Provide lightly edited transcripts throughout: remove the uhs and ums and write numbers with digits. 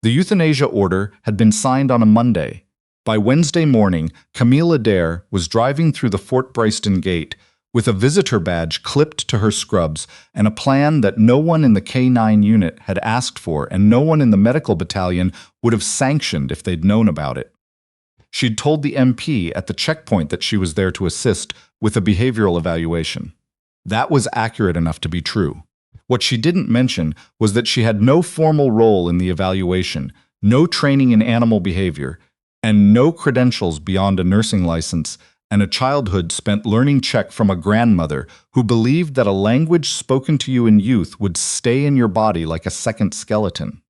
The euthanasia order had been signed on a Monday. By Wednesday morning, Camille Adair was driving through the Fort Bryston gate with a visitor badge clipped to her scrubs and a plan that no one in the K9 unit had asked for and no one in the medical battalion would have sanctioned if they'd known about it. She'd told the MP at the checkpoint that she was there to assist with a behavioral evaluation. That was accurate enough to be true. What she didn't mention was that she had no formal role in the evaluation, no training in animal behavior, and no credentials beyond a nursing license and a childhood spent learning Czech from a grandmother who believed that a language spoken to you in youth would stay in your body like a second skeleton.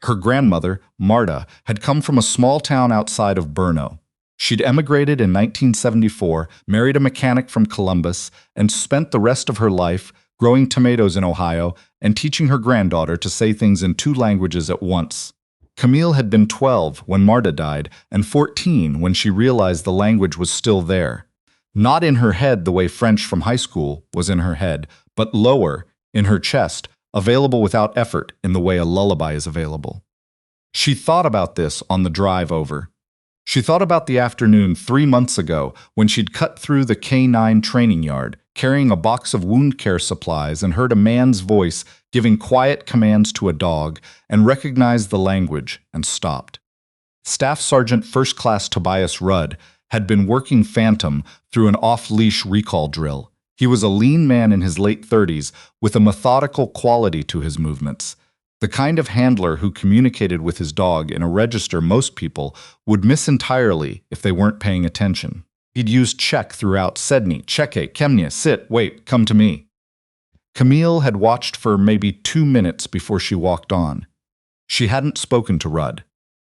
Her grandmother, Marta, had come from a small town outside of Brno. She'd emigrated in 1974, married a mechanic from Columbus, and spent the rest of her life growing tomatoes in Ohio and teaching her granddaughter to say things in 2 languages at once. Camille had been 12 when Marta died and 14 when she realized the language was still there. Not in her head the way French from high school was in her head, but lower, in her chest, available without effort in the way a lullaby is available. She thought about this on the drive over. She thought about the afternoon 3 months ago when she'd cut through the K9 training yard, carrying a box of wound care supplies and heard a man's voice giving quiet commands to a dog and recognized the language and stopped. Staff Sergeant First Class Tobias Rudd had been working Phantom through an off-leash recall drill. He was a lean man in his late 30s with a methodical quality to his movements, the kind of handler who communicated with his dog in a register most people would miss entirely if they weren't paying attention. He'd used Czech throughout: Sedni, Czeke, Kemnie, sit, wait, come to me. Camille had watched for maybe 2 minutes before she walked on. She hadn't spoken to Rudd.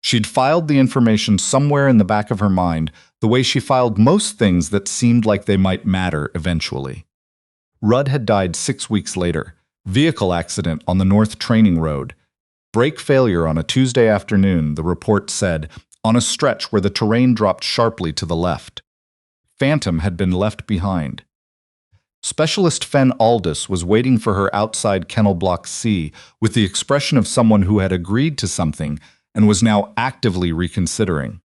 She'd filed the information somewhere in the back of her mind, the way she filed most things that seemed like they might matter eventually. Rudd had died 6 weeks later. Vehicle accident on the North Training Road. Brake failure on a Tuesday afternoon, the report said, on a stretch where the terrain dropped sharply to the left. Phantom had been left behind. Specialist Fen Aldous was waiting for her outside Kennel Block C with the expression of someone who had agreed to something and was now actively reconsidering.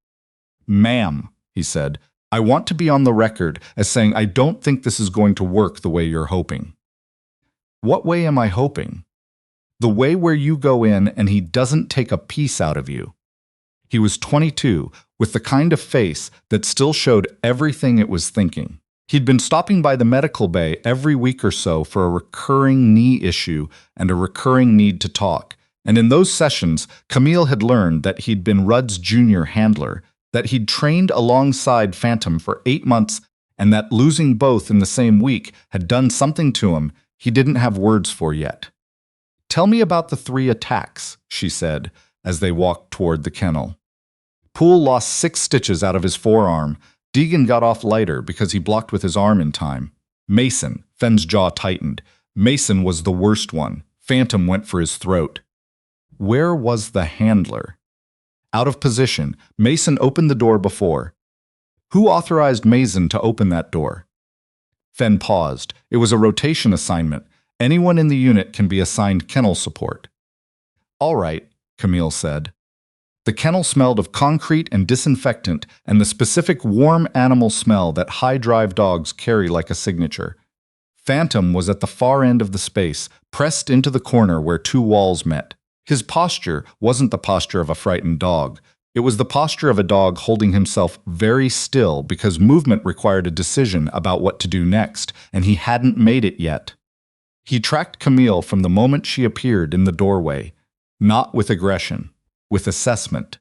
"Ma'am," he said, "I want to be on the record as saying I don't think this is going to work the way you're hoping." "What way am I hoping?" "The way where you go in and he doesn't take a piece out of you." He was 22, with the kind of face that still showed everything it was thinking. He'd been stopping by the medical bay every week or so for a recurring knee issue and a recurring need to talk, and in those sessions, Camille had learned that he'd been Rudd's junior handler, that he'd trained alongside Phantom for 8 months, and that losing both in the same week had done something to him he didn't have words for yet. "Tell me about the 3 attacks," she said, as they walked toward the kennel. Poole lost 6 stitches out of his forearm. Deegan got off lighter because he blocked with his arm in time. Mason, Fenn's jaw tightened. Mason was the worst one. Phantom went for his throat. Where was the handler? Out of position, Mason opened the door before. Who authorized Mason to open that door? Fenn paused. It was a rotation assignment. Anyone in the unit can be assigned kennel support. "All right," Camille said. The kennel smelled of concrete and disinfectant and the specific warm animal smell that high-drive dogs carry like a signature. Phantom was at the far end of the space, pressed into the corner where 2 walls met. His posture wasn't the posture of a frightened dog. It was the posture of a dog holding himself very still because movement required a decision about what to do next, and he hadn't made it yet. He tracked Camille from the moment she appeared in the doorway, not with aggression, with assessment.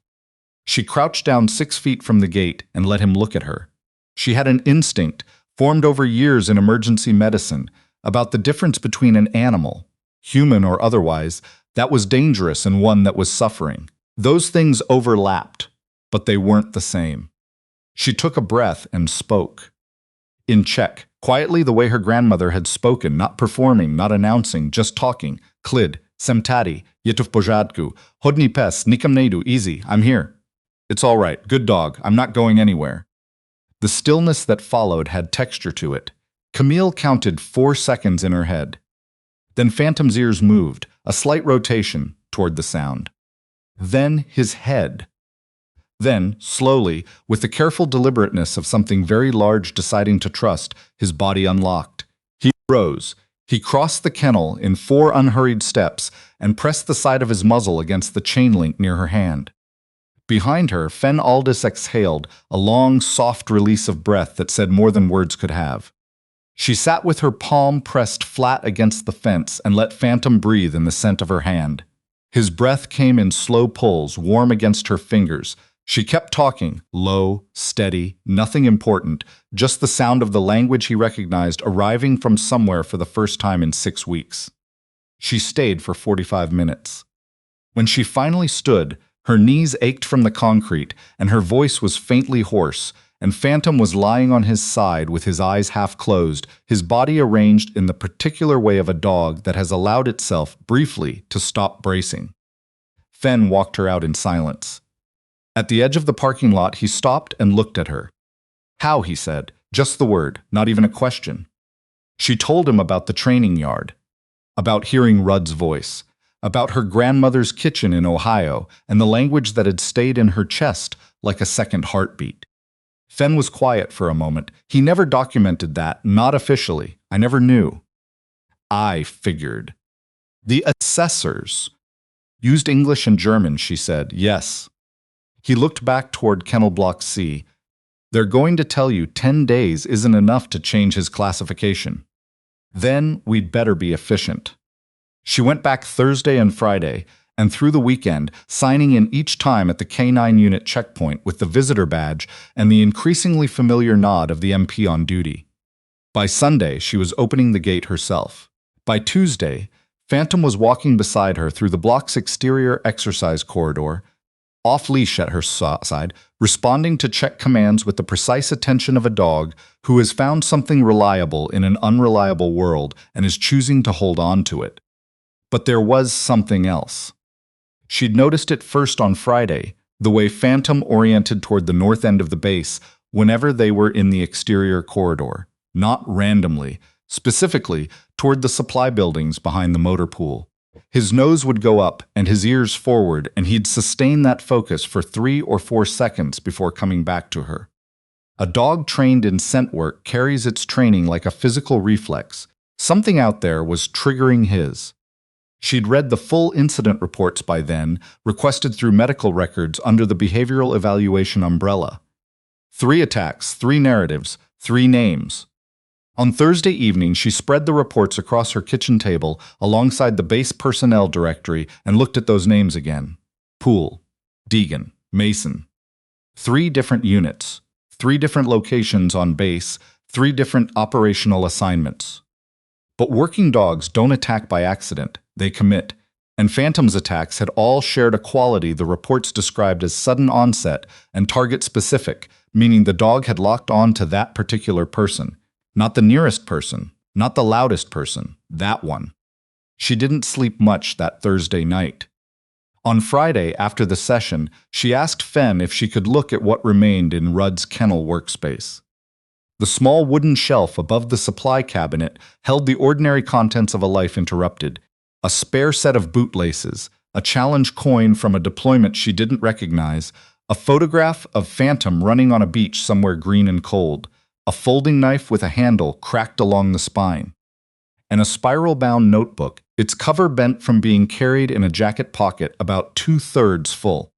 She crouched down 6 feet from the gate and let him look at her. She had an instinct, formed over years in emergency medicine, about the difference between an animal, human or otherwise, that was dangerous and one that was suffering. Those things overlapped, but they weren't the same. She took a breath and spoke. In Czech, quietly the way her grandmother had spoken, not performing, not announcing, just talking. "Klid, jsem tady, je to v pořádku, hodný pes, nikam nejdu, easy, I'm here. It's all right, good dog, I'm not going anywhere." The stillness that followed had texture to it. Camille counted 4 seconds in her head. Then Phantom's ears moved, a slight rotation, toward the sound. Then his head. Then, slowly, with the careful deliberateness of something very large deciding to trust, his body unlocked. He rose. He crossed the kennel in 4 unhurried steps and pressed the side of his muzzle against the chain link near her hand. Behind her, Fen Aldis exhaled, a long, soft release of breath that said more than words could have. She sat with her palm pressed flat against the fence and let Phantom breathe in the scent of her hand. His breath came in slow pulls, warm against her fingers. She kept talking, low, steady, nothing important, just the sound of the language he recognized arriving from somewhere for the first time in 6 weeks. She stayed for 45 minutes. When she finally stood, her knees ached from the concrete, and her voice was faintly hoarse, and Phantom was lying on his side with his eyes half closed, his body arranged in the particular way of a dog that has allowed itself, briefly, to stop bracing. Fen walked her out in silence. At the edge of the parking lot, he stopped and looked at her. "How?" he said, just the word, not even a question. She told him about the training yard, about hearing Rudd's voice, about her grandmother's kitchen in Ohio, and the language that had stayed in her chest like a second heartbeat. Fen was quiet for a moment. He never documented that, not officially. I never knew. I figured. The assessors used English and German, she said. Yes. He looked back toward Kennel Block C. They're going to tell you 10 days isn't enough to change his classification. Then we'd better be efficient. She went back Thursday and Friday, and through the weekend, signing in each time at the K9 unit checkpoint with the visitor badge and the increasingly familiar nod of the MP on duty. By Sunday, she was opening the gate herself. By Tuesday, Phantom was walking beside her through the block's exterior exercise corridor, off-leash at her side, responding to check commands with the precise attention of a dog who has found something reliable in an unreliable world and is choosing to hold on to it. But there was something else. She'd noticed it first on Friday, the way Phantom oriented toward the north end of the base whenever they were in the exterior corridor, not randomly, specifically toward the supply buildings behind the motor pool. His nose would go up and his ears forward, and he'd sustain that focus for 3 or 4 seconds before coming back to her. A dog trained in scent work carries its training like a physical reflex. Something out there was triggering his. She'd read the full incident reports by then, requested through medical records under the behavioral evaluation umbrella. 3 attacks, 3 narratives, 3 names. On Thursday evening, she spread the reports across her kitchen table alongside the base personnel directory and looked at those names again. Poole, Deegan, Mason. 3 different units, 3 different locations on base, 3 different operational assignments. But working dogs don't attack by accident, they commit, and Phantom's attacks had all shared a quality the reports described as sudden onset and target-specific, meaning the dog had locked on to that particular person. Not the nearest person, not the loudest person, that one. She didn't sleep much that Thursday night. On Friday, after the session, she asked Fen if she could look at what remained in Rudd's kennel workspace. The small wooden shelf above the supply cabinet held the ordinary contents of a life interrupted. A spare set of bootlaces, a challenge coin from a deployment she didn't recognize, a photograph of Phantom running on a beach somewhere green and cold, a folding knife with a handle cracked along the spine, and a spiral-bound notebook, its cover bent from being carried in a jacket pocket about 2/3 full.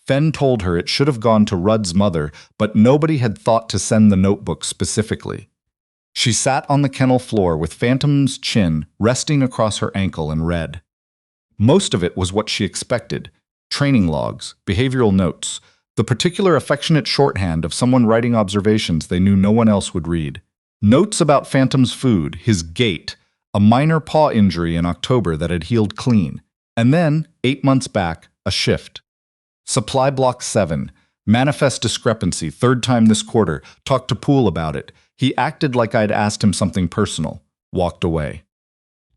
Fen told her it should have gone to Rudd's mother, but nobody had thought to send the notebook specifically. She sat on the kennel floor with Phantom's chin resting across her ankle and read. Most of it was what she expected: training logs, behavioral notes, the particular affectionate shorthand of someone writing observations they knew no one else would read. Notes about Phantom's food, his gait, a minor paw injury in October that had healed clean, and then, 8 months back, a shift. Supply Block 7, manifest discrepancy, 3rd time this quarter, talked to Poole about it. He acted like I'd asked him something personal, walked away.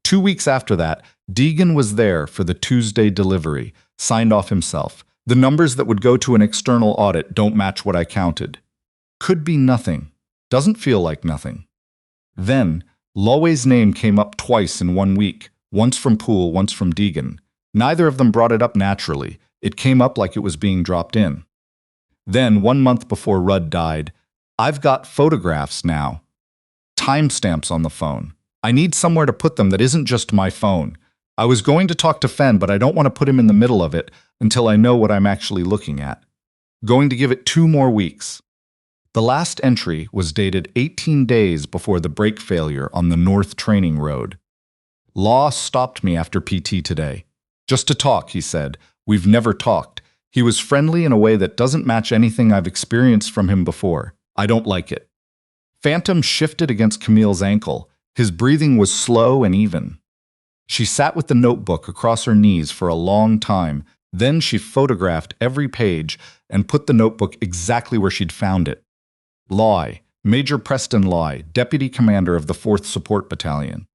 2 weeks after that, Deegan was there for the Tuesday delivery, signed off himself. The numbers that would go to an external audit don't match what I counted. Could be nothing. Doesn't feel like nothing. Then, Lowey's name came up twice in 1 week, once from Poole, once from Deegan. Neither of them brought it up naturally. It came up like it was being dropped in. Then, 1 month before Rudd died, "I've got photographs now. Timestamps on the phone. I need somewhere to put them that isn't just my phone. I was going to talk to Fen, but I don't want to put him in the middle of it until I know what I'm actually looking at. Going to give it 2 more weeks." The last entry was dated 18 days before the brake failure on the North Training Road. "Law stopped me after PT today. Just to talk," he said. "We've never talked. He was friendly in a way that doesn't match anything I've experienced from him before. I don't like it." Phantom shifted against Camille's ankle. His breathing was slow and even. She sat with the notebook across her knees for a long time. Then she photographed every page and put the notebook exactly where she'd found it. Loy, Major Preston Loy, Deputy Commander of the 4th Support Battalion.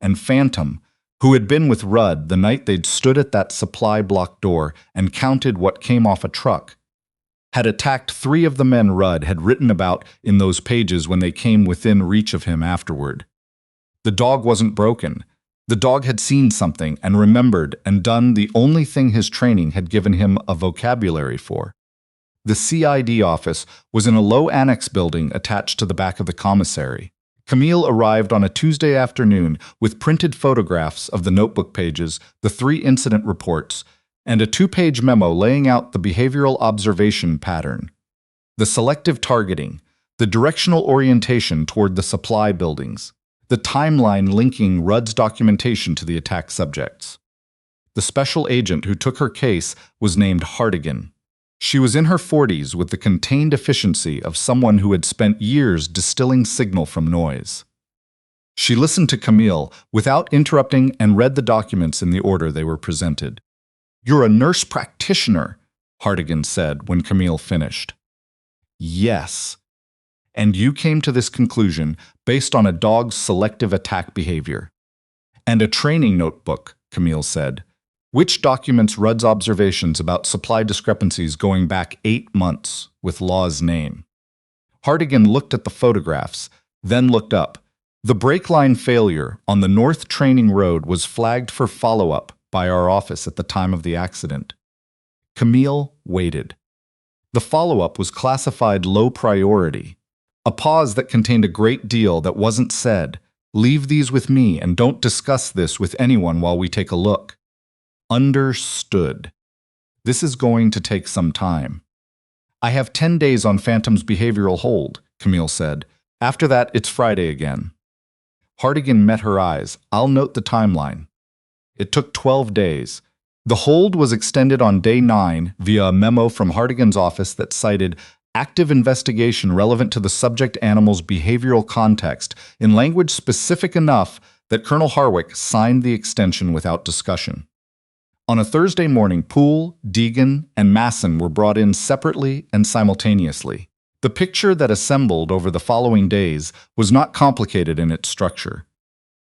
And Phantom, who had been with Rudd the night they'd stood at that supply block door and counted what came off a truck, had attacked 3 of the men Rudd had written about in those pages when they came within reach of him afterward. The dog wasn't broken. The dog had seen something and remembered and done the only thing his training had given him a vocabulary for. The CID office was in a low annex building attached to the back of the commissary. Camille arrived on a Tuesday afternoon with printed photographs of the notebook pages, the 3 incident reports, and a 2-page memo laying out the behavioral observation pattern, the selective targeting, the directional orientation toward the supply buildings, the timeline linking Rudd's documentation to the attack subjects. The special agent who took her case was named Hartigan. She was in her 40s with the contained efficiency of someone who had spent years distilling signal from noise. She listened to Camille without interrupting and read the documents in the order they were presented. "You're a nurse practitioner," Hartigan said when Camille finished. "Yes. And you came to this conclusion based on a dog's selective attack behavior." "And a training notebook," Camille said, which documents Rudd's observations about supply discrepancies going back 8 months with Law's name. Hartigan looked at the photographs, then looked up. The brake line failure on the North Training Road was flagged for follow-up by our office at the time of the accident. Camille waited. The follow-up was classified low priority. A pause that contained a great deal that wasn't said. "Leave these with me and don't discuss this with anyone while we take a look." Understood. "This is going to take some time." "I have 10 days on Phantom's behavioral hold," Camille said. "After that, it's Friday again." Hartigan met her eyes. "I'll note the timeline." It took 12 days. The hold was extended on day 9 via a memo from Hartigan's office that cited active investigation relevant to the subject animal's behavioral context in language specific enough that Colonel Harwick signed the extension without discussion. On a Thursday morning, Poole, Deegan, and Masson were brought in separately and simultaneously. The picture that assembled over the following days was not complicated in its structure.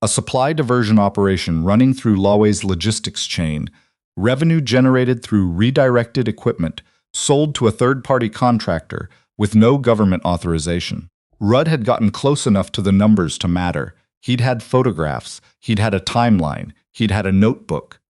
A supply diversion operation running through Lawway's logistics chain, revenue generated through redirected equipment, sold to a third-party contractor with no government authorization. Rudd had gotten close enough to the numbers to matter. He'd had photographs, he'd had a timeline, he'd had a notebook.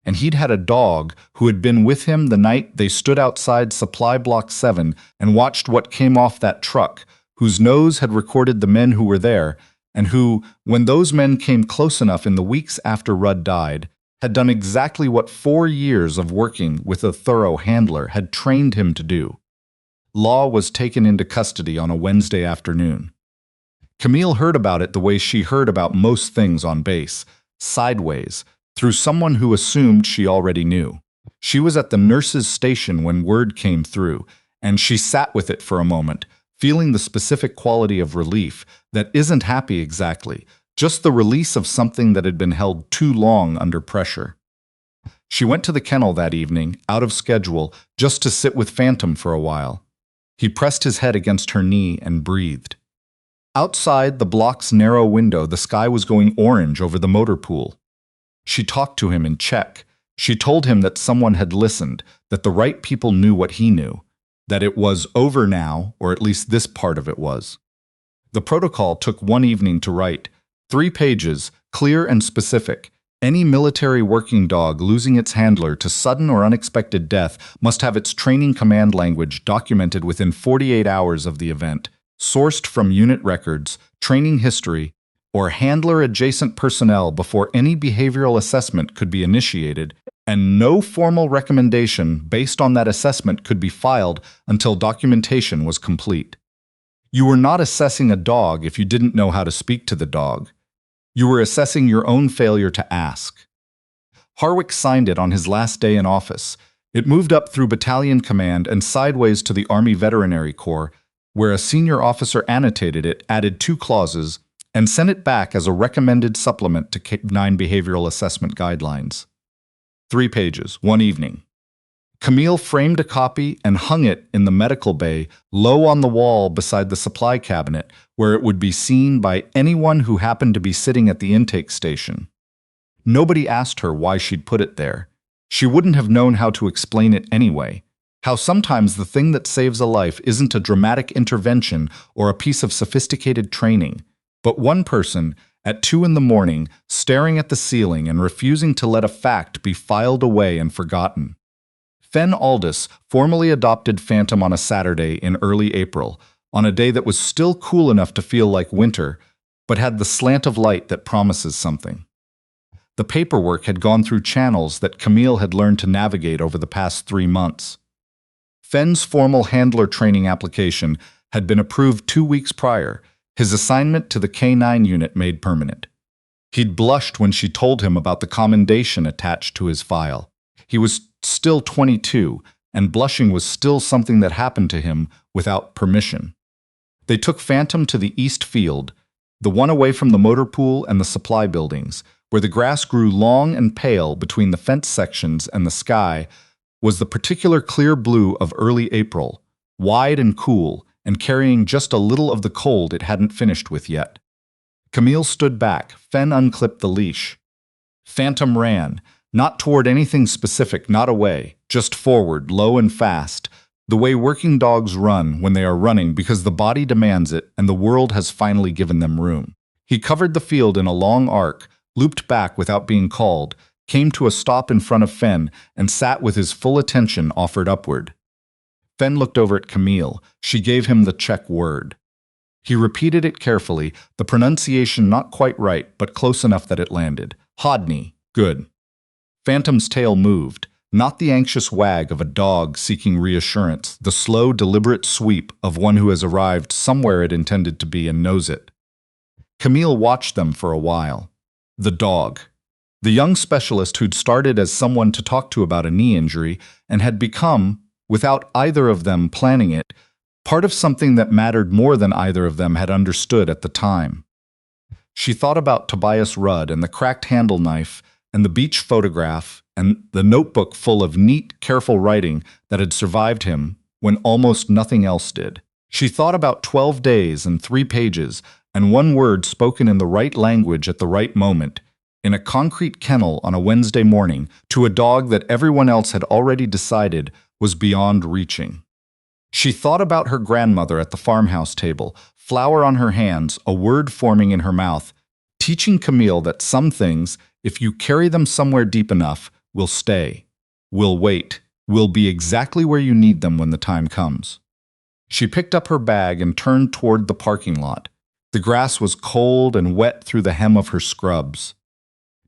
And he'd had a dog who had been with him the night they stood outside Supply Block 7 and watched what came off that truck, whose nose had recorded the men who were there, and who, when those men came close enough in the weeks after Rudd died, had done exactly what 4 years of working with a thorough handler had trained him to do. Law was taken into custody on a Wednesday afternoon. Camille heard about it the way she heard about most things on base, sideways, through someone who assumed she already knew. She was at the nurse's station when word came through, and she sat with it for a moment, feeling the specific quality of relief that isn't happy exactly, just the release of something that had been held too long under pressure. She went to the kennel that evening, out of schedule, just to sit with Phantom for a while. He pressed his head against her knee and breathed. Outside the block's narrow window, the sky was going orange over the motor pool. She talked to him in Czech. She told him that someone had listened, that the right people knew what he knew, that it was over now, or at least this part of it was. The protocol took 1 evening to write, 3 pages, clear and specific. Any military working dog losing its handler to sudden or unexpected death must have its training command language documented within 48 hours of the event, sourced from unit records, training history, or handler-adjacent personnel before any behavioral assessment could be initiated, and no formal recommendation based on that assessment could be filed until documentation was complete. You were not assessing a dog if you didn't know how to speak to the dog. You were assessing your own failure to ask. Harwick signed it on his last day in office. It moved up through battalion command and sideways to the Army Veterinary Corps, where a senior officer annotated it, added 2 clauses, and sent it back as a recommended supplement to K-9 behavioral assessment guidelines. 3 pages, one evening. Camille framed a copy and hung it in the medical bay, low on the wall beside the supply cabinet, where it would be seen by anyone who happened to be sitting at the intake station. Nobody asked her why she'd put it there. She wouldn't have known how to explain it anyway. How sometimes the thing that saves a life isn't a dramatic intervention or a piece of sophisticated training, but one person, at 2 in the morning, staring at the ceiling and refusing to let a fact be filed away and forgotten. Fen Aldous formally adopted Phantom on a Saturday in early April, on a day that was still cool enough to feel like winter, but had the slant of light that promises something. The paperwork had gone through channels that Camille had learned to navigate over the past 3 months. Fen's formal handler training application had been approved 2 weeks prior, his assignment to the K-9 unit made permanent. He'd blushed when she told him about the commendation attached to his file. He was still 22, and blushing was still something that happened to him without permission. They took Phantom to the East Field, the one away from the motor pool and the supply buildings, where the grass grew long and pale between the fence sections and the sky was the particular clear blue of early April, wide and cool, and carrying just a little of the cold it hadn't finished with yet. Camille stood back. Fen unclipped the leash. Phantom ran, not toward anything specific, not away, just forward, low and fast, the way working dogs run when they are running because the body demands it and the world has finally given them room. He covered the field in a long arc, looped back without being called, came to a stop in front of Fen, and sat with his full attention offered upward. Fen looked over at Camille. She gave him the check word. He repeated it carefully, the pronunciation not quite right, but close enough that it landed. Hodney. Good. Phantom's tail moved, not the anxious wag of a dog seeking reassurance, the slow, deliberate sweep of one who has arrived somewhere it intended to be and knows it. Camille watched them for a while. The dog. The young specialist who'd started as someone to talk to about a knee injury and had become, without either of them planning it, part of something that mattered more than either of them had understood at the time. She thought about Tobias Rudd and the cracked handle knife and the beach photograph and the notebook full of neat, careful writing that had survived him when almost nothing else did. She thought about 12 days and 3 pages and 1 word spoken in the right language at the right moment, in a concrete kennel on a Wednesday morning, to a dog that everyone else had already decided was beyond reaching. She thought about her grandmother at the farmhouse table, flour on her hands, a word forming in her mouth, teaching Camille that some things, if you carry them somewhere deep enough, will stay, will wait, will be exactly where you need them when the time comes. She picked up her bag and turned toward the parking lot. The grass was cold and wet through the hem of her scrubs.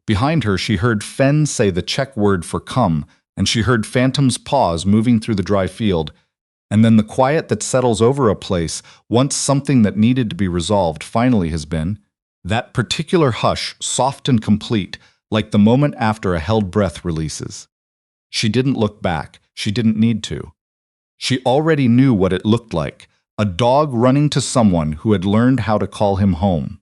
Behind her, she heard Fen say the check word for come, and she heard Phantom's paws moving through the dry field, and then the quiet that settles over a place once something that needed to be resolved finally has been, that particular hush, soft and complete, like the moment after a held breath releases. She didn't look back. She didn't need to. She already knew what it looked like, a dog running to someone who had learned how to call him home.